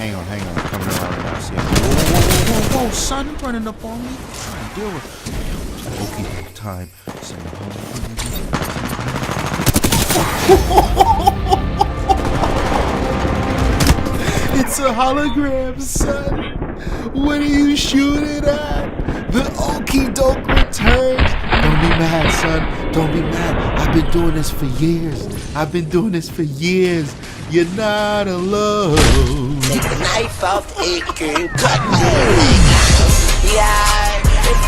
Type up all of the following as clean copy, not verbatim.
hang on. I'm coming around now. See, whoa, son, you running up on me. I'm trying to deal with okay time. It's a hologram, son. What are you shooting at? The okey doke returns. Don't be mad, son. Don't be mad. I've been doing this for years. You're not alone. Take the knife off, it can cut me. Yeah,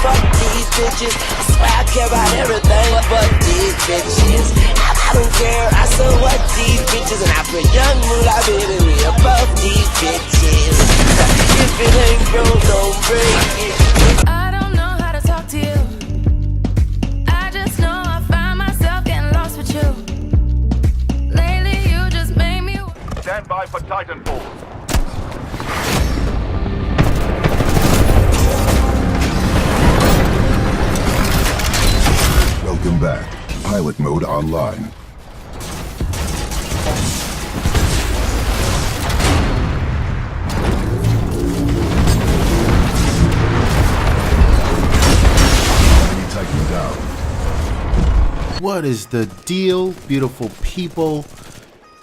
fuck these bitches. I swear I care about everything but these bitches. I don't care, I so what these bitches. And I put young moolah baby me above these bitches. If it ain't broke, don't break it. I don't know how to talk to you. I just know I find myself getting lost with you. Lately you just made me. Stand by for TitanFall. Welcome back. Pilot mode online. Enemy Titan down. What is the deal, beautiful people?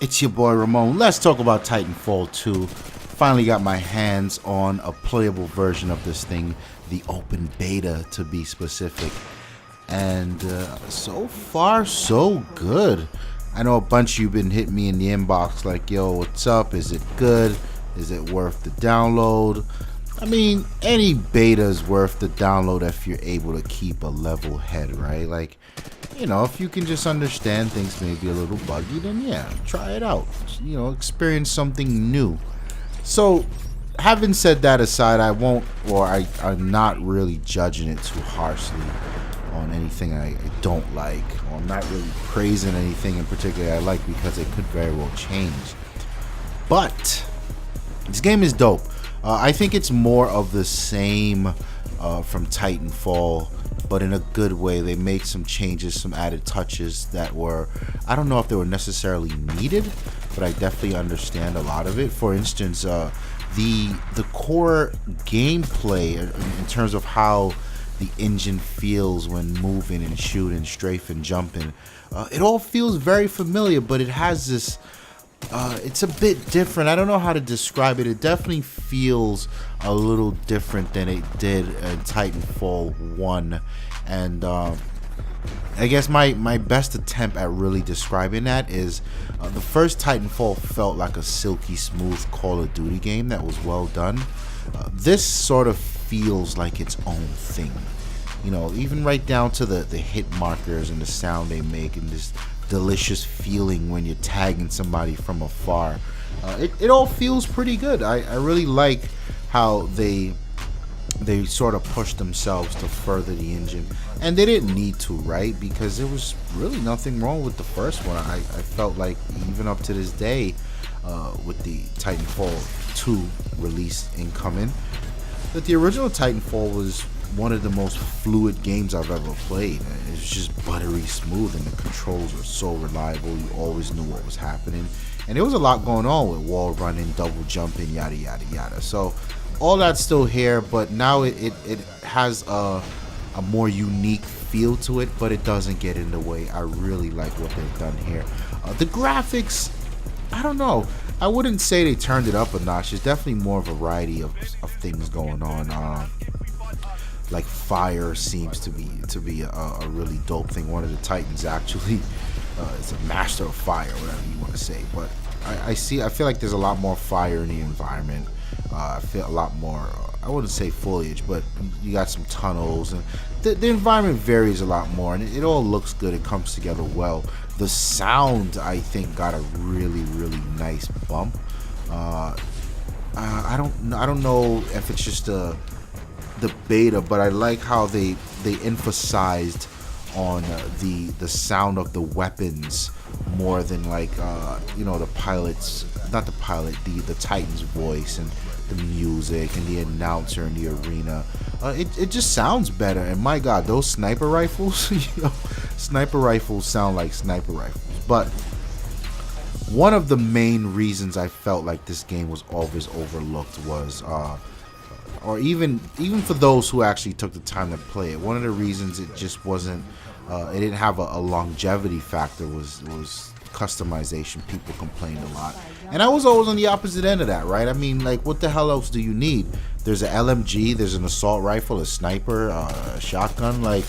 It's your boy Ramon. Let's talk about Titanfall 2. Finally got my hands on a playable version of this thing, the open beta to be specific. And so far, so good. I know a bunch of you been hitting me in the inbox like, yo, what's up? Is it good? Is it worth the download? I mean, any beta is worth the download if you're able to keep a level head, right? Like, you know, if you can just understand things may be a little buggy, then yeah, try it out. You know, experience something new. So, having said that aside, I'm not really judging it too harshly on anything I don't like. Or I'm not really praising anything in particular I like because it could very well change. But this game is dope. I think it's more of the same from Titanfall, but in a good way. They made some changes, some added touches that were, I don't know if they were necessarily needed, but I definitely understand a lot of it. For instance, the core gameplay in terms of how the engine feels when moving and shooting, strafing, jumping, it all feels very familiar, but it has this, it's a bit different. I don't know how to describe it. It definitely feels a little different than it did in Titanfall 1. And I guess my best attempt at really describing that is the first Titanfall felt like a silky smooth Call of Duty game that was well done. This sort of feels like its own thing. You know, even right down to the hit markers and the sound they make and this delicious feeling when you're tagging somebody from afar. It all feels pretty good. I really like how they sort of pushed themselves to further the engine, and they didn't need to, right? Because there was really nothing wrong with the first one. I felt like even up to this day, with the Titanfall 2 release incoming, that the original Titanfall was one of the most fluid games I've ever played. It was just buttery smooth, and the controls were so reliable. You always knew what was happening, and there was a lot going on with wall running, double jumping, yada yada yada. So all that's still here, but now it has a more unique feel to it, but it doesn't get in the way. I really like what they've done here. The graphics, I don't know, I wouldn't say they turned it up a notch. There's definitely more variety of things going on. Like fire seems to be a really dope thing. One of the Titans actually is a master of fire, whatever you want to say. But I feel like there's a lot more fire in the environment. I feel a lot more, I wouldn't say foliage, but you got some tunnels, and the environment varies a lot more, and it all looks good. It comes together well. The sound, I think, got a really nice bump. I don't know if it's just the beta, but I like how they emphasized on the sound of the weapons more than like you know, the Titan's voice and the music and the announcer in the arena. It just sounds better. And my God, those sniper rifles, you know, sniper rifles sound like sniper rifles. But one of the main reasons I felt like this game was always overlooked was, or even for those who actually took the time to play it, one of the reasons it just wasn't, it didn't have a longevity factor was customization. People complained a lot, and I was always on the opposite end of that, right? I mean, like, what the hell else do you need? There's an LMG, there's an assault rifle, a sniper, a shotgun. Like,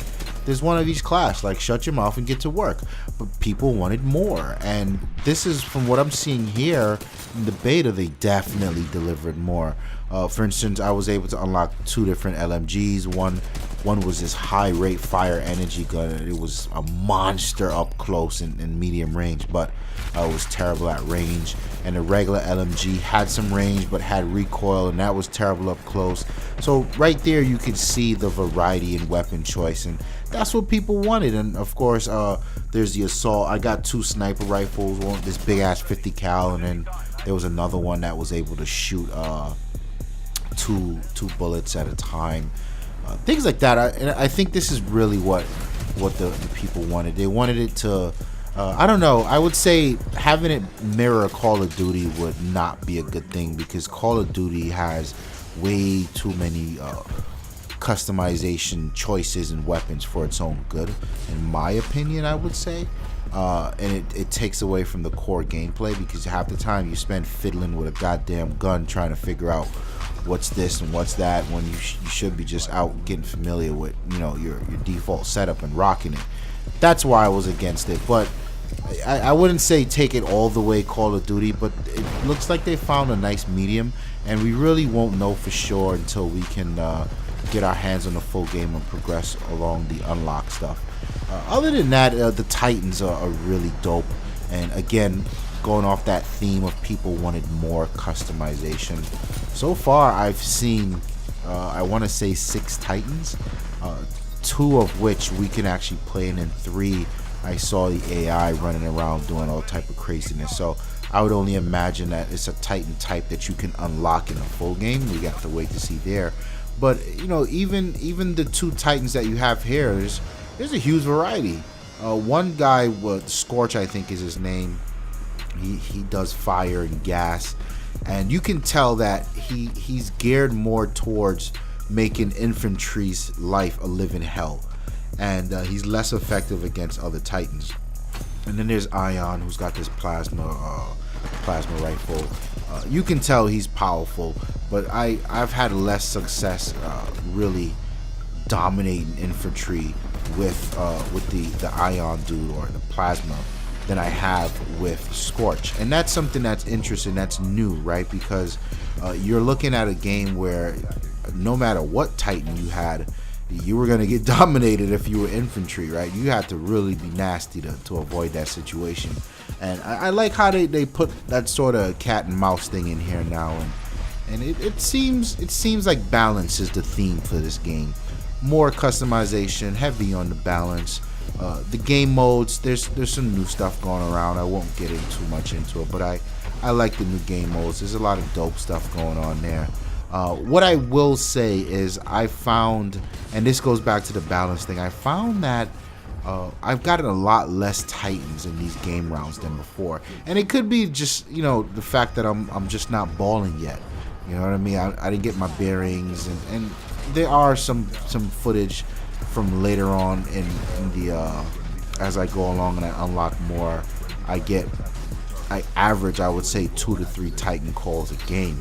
there's one of each class. Like, shut your mouth and get to work. But people wanted more, and this is, from what I'm seeing here in the beta, they definitely delivered more. For instance, I was able to unlock 2 different LMGs. One was this high rate fire energy gun. It was a monster up close and medium range, but it was terrible at range. And the regular LMG had some range but had recoil, and that was terrible up close. So right there you could see the variety in weapon choice, and that's what people wanted. And of course, there's the assault. I got 2 sniper rifles, one this big ass 50 cal, and then there was another one that was able to shoot two bullets at a time. Things like that. I think this is really what the people wanted. They wanted it to, I don't know, I would say having it mirror Call of Duty would not be a good thing, because Call of Duty has way too many customization choices and weapons for its own good, in my opinion, I would say. And it takes away from the core gameplay, because half the time you spend fiddling with a goddamn gun trying to figure out what's this and what's that, when you should be just out getting familiar with, you know, your default setup and rocking it. That's why I was against it. But I wouldn't say take it all the way Call of Duty, but it looks like they found a nice medium, and we really won't know for sure until we can get our hands on the full game and progress along the unlock stuff. Other than that, the Titans are really dope, and again, going off that theme of people wanted more customization. So far, I've seen, I want to say 6 Titans, 2 of which we can actually play, and then 3, I saw the AI running around doing all type of craziness. So I would only imagine that it's a Titan type that you can unlock in a full game. We got to wait to see there. But you know, even the 2 Titans that you have here, there's a huge variety. One guy, Scorch, I think is his name. He does fire and gas, and you can tell that he's geared more towards making infantry's life a living hell, and he's less effective against other Titans. And then there's Ion, who's got this plasma rifle. You can tell he's powerful, but I've had less success really dominating infantry with the Ion dude or the plasma than I have with Scorch. And that's something that's interesting, that's new, right? Because you're looking at a game where no matter what Titan you had, you were going to get dominated if you were infantry, right? You had to really be nasty to avoid that situation. And I like how they put that sort of cat and mouse thing in here now, and it seems like balance is the theme for this game. More customization, heavy on the balance. The game modes, there's some new stuff going around. I won't get too much into it, but I like the new game modes. There's a lot of dope stuff going on there. What I will say is I found, and this goes back to the balance thing, I found that I've gotten a lot less Titans in these game rounds than before. And it could be just, you know, the fact that I'm just not balling yet. You know what I mean? I didn't get my bearings, and there are some footage from later on in the as I go along and I unlock more. I average, I would say, 2 to 3 Titan calls a game.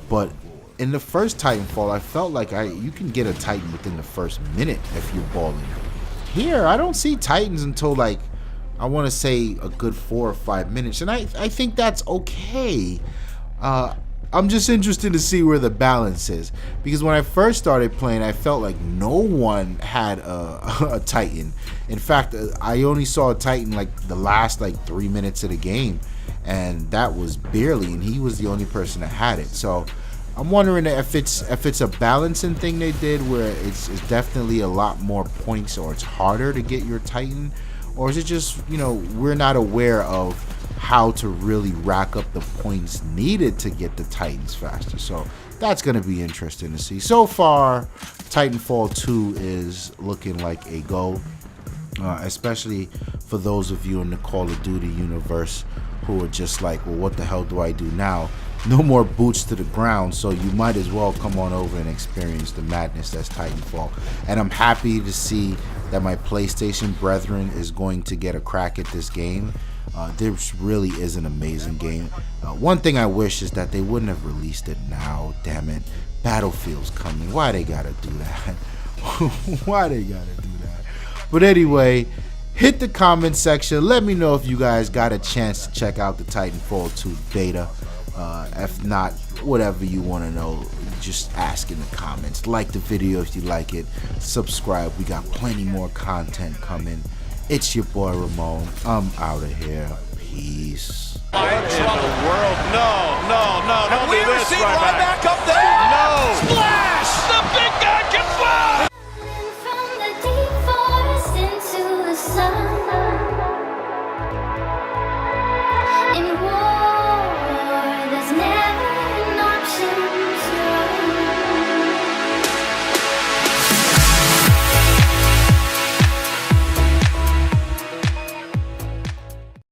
But in the first TitanFall, I felt like you can get a Titan within the first minute if you're balling. Here, I don't see Titans until, like, I want to say a good 4 or 5 minutes, and I think that's okay. I'm just interested to see where the balance is, because when I first started playing, I felt like no one had a Titan. In fact, I only saw a Titan like the last 3 minutes of the game, and that was barely, and he was the only person that had it. So I'm wondering if it's a balancing thing they did, where it's definitely a lot more points, or it's harder to get your Titan, or is it just, you know, we're not aware of how to really rack up the points needed to get the Titans faster. So that's going to be interesting to see. So far, TitanFall 2 is looking like a go, especially for those of you in the Call of Duty universe who are just like, well, what the hell do I do now? No more boots to the ground, so you might as well come on over and experience the madness that's Titanfall. And I'm happy to see that my PlayStation brethren is going to get a crack at this game. This really is an amazing game. One thing I wish is that they wouldn't have released it now. Damn it, Battlefield's coming. Why they gotta do that? Why they gotta do that? But anyway, hit the comment section. Let me know if you guys got a chance to check out the Titanfall 2 beta. If not, whatever you want to know, just ask in the comments. Like the video if you like it. Subscribe. We got plenty more content coming. It's your boy Ramon. I'm out of here. Peace. What in the world? No, don't do this right back.